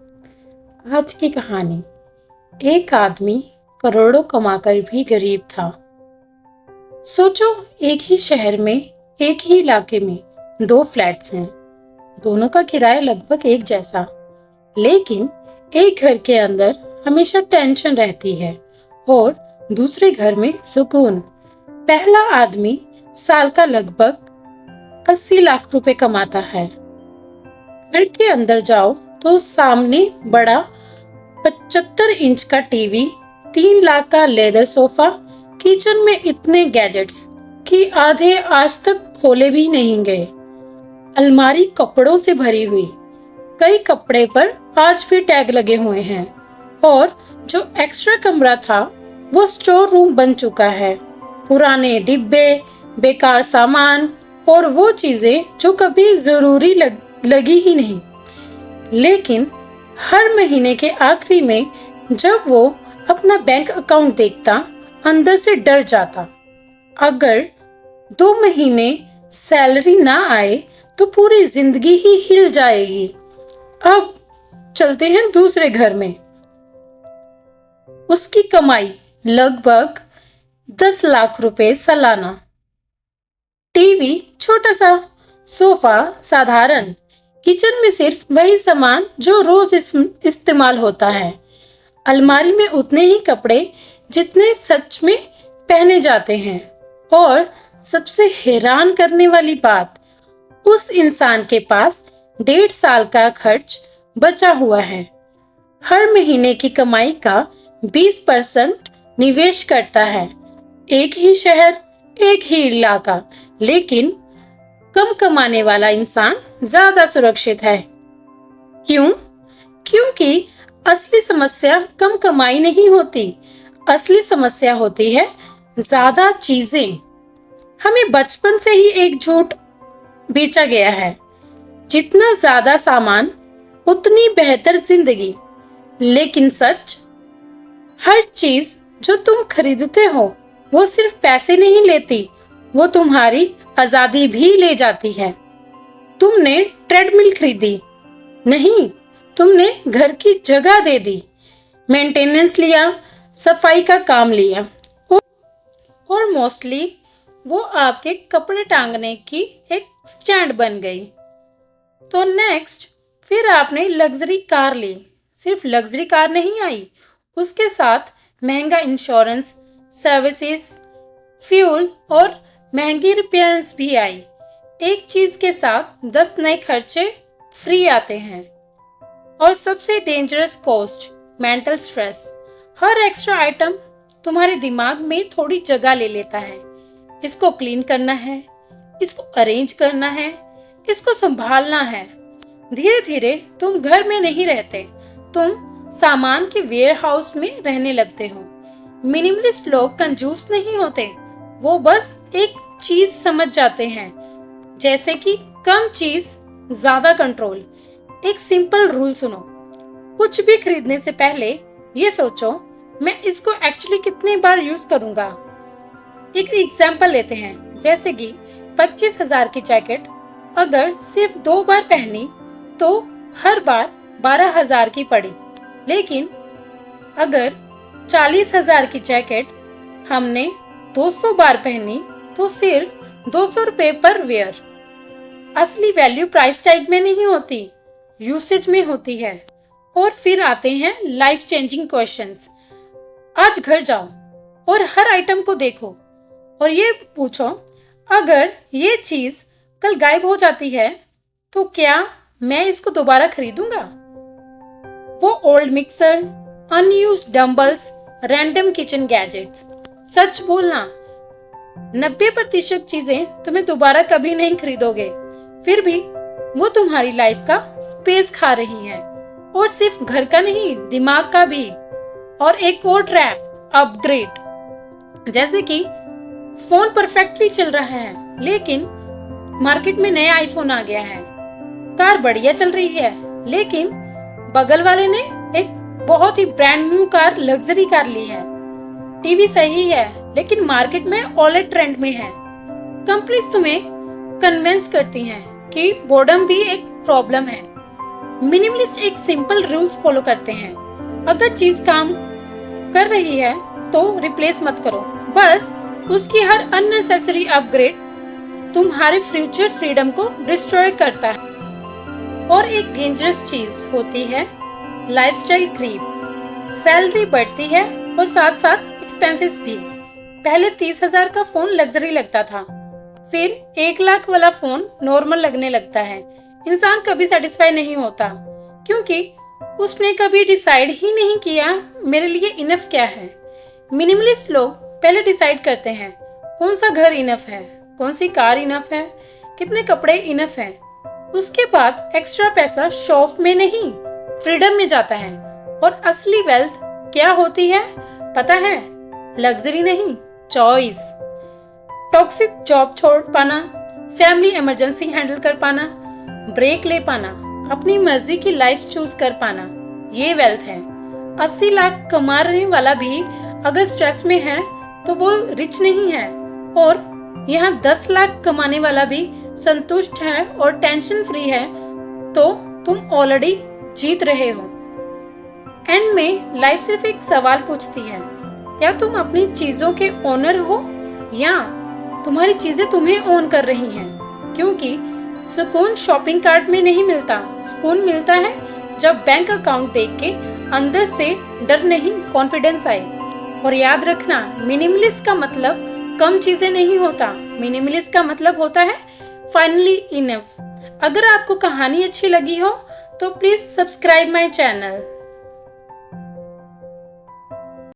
आज की कहानी। एक आदमी करोड़ों कमाकर भी गरीब था। सोचो, एक ही शहर में, एक ही इलाके में दो फ्लैट्स हैं। दोनों का किराया लगभग एक जैसा, लेकिन एक घर के अंदर हमेशा टेंशन रहती है और दूसरे घर में सुकून। पहला आदमी साल का लगभग 80 लाख रुपए कमाता है। घर के अंदर जाओ तो सामने बड़ा 75 इंच का टीवी, 3 लाख का लेदर सोफा, किचन में इतने गैजेट्स कि आधे आज तक खोले भी नहीं गए। अलमारी कपड़ों से भरी हुई, कई कपड़े पर आज भी टैग लगे हुए हैं और जो एक्स्ट्रा कमरा था वो स्टोर रूम बन चुका है। पुराने डिब्बे, बेकार सामान और वो चीजें जो कभी जरूरी लगी ही नहीं। लेकिन हर महीने के आखिरी में जब वो अपना बैंक अकाउंट देखता, अंदर से डर जाता। अगर 2 महीने सैलरी ना आए तो पूरी जिंदगी ही हिल जाएगी। अब चलते हैं दूसरे घर में। उसकी कमाई लगभग 10 लाख रुपए सालाना। टीवी छोटा सा, सोफा साधारण, किचन में सिर्फ वही सामान जो रोज इस्तेमाल होता है। अलमारी में उतने ही कपड़े जितने सच में पहने जाते हैं। और सबसे हैरान करने वाली बात, उस इंसान के पास 1.5 साल का खर्च बचा हुआ है। हर महीने की कमाई का 20% निवेश करता है। एक ही शहर, एक ही इलाका, लेकिन कम कमाने वाला इंसान ज्यादा सुरक्षित है। क्यों? क्योंकि असली समस्या कम कमाई नहीं होती। असली समस्या होती है ज्यादा चीजें। हमें बचपन से ही एक झूठ बेचा गया है, जितना ज्यादा सामान उतनी बेहतर जिंदगी। लेकिन सच, हर चीज जो तुम खरीदते हो वो सिर्फ पैसे नहीं लेती, वो तुम्हारी आजादी भी ले जाती है। तुमने ट्रेडमिल खरीदी नहीं, तुमने घर की जगह दे दी, मेंटेनेंस लिया, सफाई का काम लिया और मोस्टली वो आपके कपड़े टांगने की एक स्टैंड बन गई। तो नेक्स्ट, फिर आपने लग्जरी कार ली। सिर्फ लग्जरी कार नहीं आई, उसके साथ महंगा इंश्योरेंस, सर्विसेज, फ्यूल और महंगी रिपेयर्स भी आई। एक चीज के साथ 10 नए खर्चे फ्री आते हैं। और सबसे डेंजरस कॉस्ट, मेंटल स्ट्रेस। हर एक्स्ट्रा आइटम तुम्हारे दिमाग में थोड़ी जगह ले लेता है। इसको क्लीन करना है, इसको अरेंज करना है, इसको संभालना है। धीरे धीरे तुम घर में नहीं रहते, तुम सामान के वेयर हाउस में रहने लगते हो। मिनिमलिस्ट लोग कंजूस नहीं होते, वो बस एक चीज समझ जाते हैं, जैसे कि कम चीज ज्यादा कंट्रोल। एक सिंपल रूल सुनो, कुछ भी खरीदने से पहले ये सोचो, मैं इसको एक्चुअली कितनी बार यूज करूंगा। एक एग्जांपल लेते हैं, जैसे कि 25,000 की जैकेट अगर सिर्फ 2 बार पहनी तो हर बार 12,000 की पड़ी। लेकिन अगर 40,000 की जैकेट हमने 200 बार पहनी तो सिर्फ 200 रुपए पर वेयर। असली वैल्यू प्राइस टैग में नहीं होती, यूसेज में होती है। और फिर आते हैं लाइफ चेंजिंग क्वेश्चंस। आज घर जाओ और हर आइटम को देखो और ये पूछो, अगर ये चीज कल गायब हो जाती है तो क्या मैं इसको दोबारा खरीदूंगा? वो old mixer, unused dumbbells, random kitchen gadgets. सच बोलना, 90% चीजें तुम्हें दोबारा कभी नहीं खरीदोगे, फिर भी वो तुम्हारी लाइफ का स्पेस खा रही हैं। और सिर्फ घर का नहीं, दिमाग का भी। और एक और ट्रैप, अपग्रेड। जैसे कि फोन परफेक्टली चल रहा है, लेकिन मार्केट में नया आईफोन आ गया है। कार बढ़िया चल रही है, लेकिन बगल वाले ने एक बहुत ही brand new car, luxury car ली है। टीवी सही है, लेकिन मार्केट में ओलेड ट्रेंड में है। कंपनीज तुम्हें कन्विंस करती हैं कि बोर्डम भी एक प्रॉब्लम है, मिनिमलिस्ट एक सिंपल रूल्स फॉलो करते हैं। अगर चीज काम कर रही है तो रिप्लेस मत करो, बस उसकी हर अननेसेसरी अपग्रेड तुम्हारे फ्यूचर फ्रीडम को डिस्ट्रॉय करता है। और एक डेंजरस चीज होती है लाइफस्टाइल क्रीप। सैलरी बढ़ती है और साथ साथ एक्सपेंसेस भी। पहले 30,000 का फोन लग्जरी लगता था, फिर 1 लाख वाला फोन नॉर्मल लगने लगता है। इंसान कभी सेटिस्फाई नहीं होता क्योंकि उसने कभी डिसाइड ही नहीं किया मेरे लिए इनफ क्या है। मिनिमलिस्ट लोग पहले डिसाइड करते हैं कौन सा घर इनफ है, कौन सी कार इनफ है, कितने कपड़े इनफ हैं। उसके बाद एक्स्ट्रा पैसा शॉप में नहीं, फ्रीडम में जाता है। और असली वेल्थ क्या होती है पता है? लग्जरी नहीं, चॉइस। टॉक्सिक जॉब छोड़ पाना, फैमिली इमरजेंसी हैंडल कर पाना, ब्रेक ले पाना, अपनी मर्जी की लाइफ चूज कर पाना, ये वेल्थ है। 80 लाख कमाने वाला भी अगर स्ट्रेस में है तो वो रिच नहीं है। और यहाँ 10 लाख कमाने वाला भी संतुष्ट है और टेंशन फ्री है तो तुम ऑलरेडी जीत रहे हो। एंड में लाइफ सिर्फ एक सवाल पूछती है, या तुम अपनी चीजों के ओनर हो या तुम्हारी चीजें तुम्हें ओन कर रही हैं। क्योंकि सुकून शॉपिंग कार्ट में नहीं मिलता, सुकून मिलता है जब बैंक अकाउंट देख के अंदर से डर नहीं कॉन्फिडेंस आए। और याद रखना, मिनिमलिस्ट का मतलब कम चीजें नहीं होता, मिनिमलिस्ट का मतलब होता है फाइनली इनफ। अगर आपको कहानी अच्छी लगी हो तो प्लीज सब्सक्राइब माय चैनल।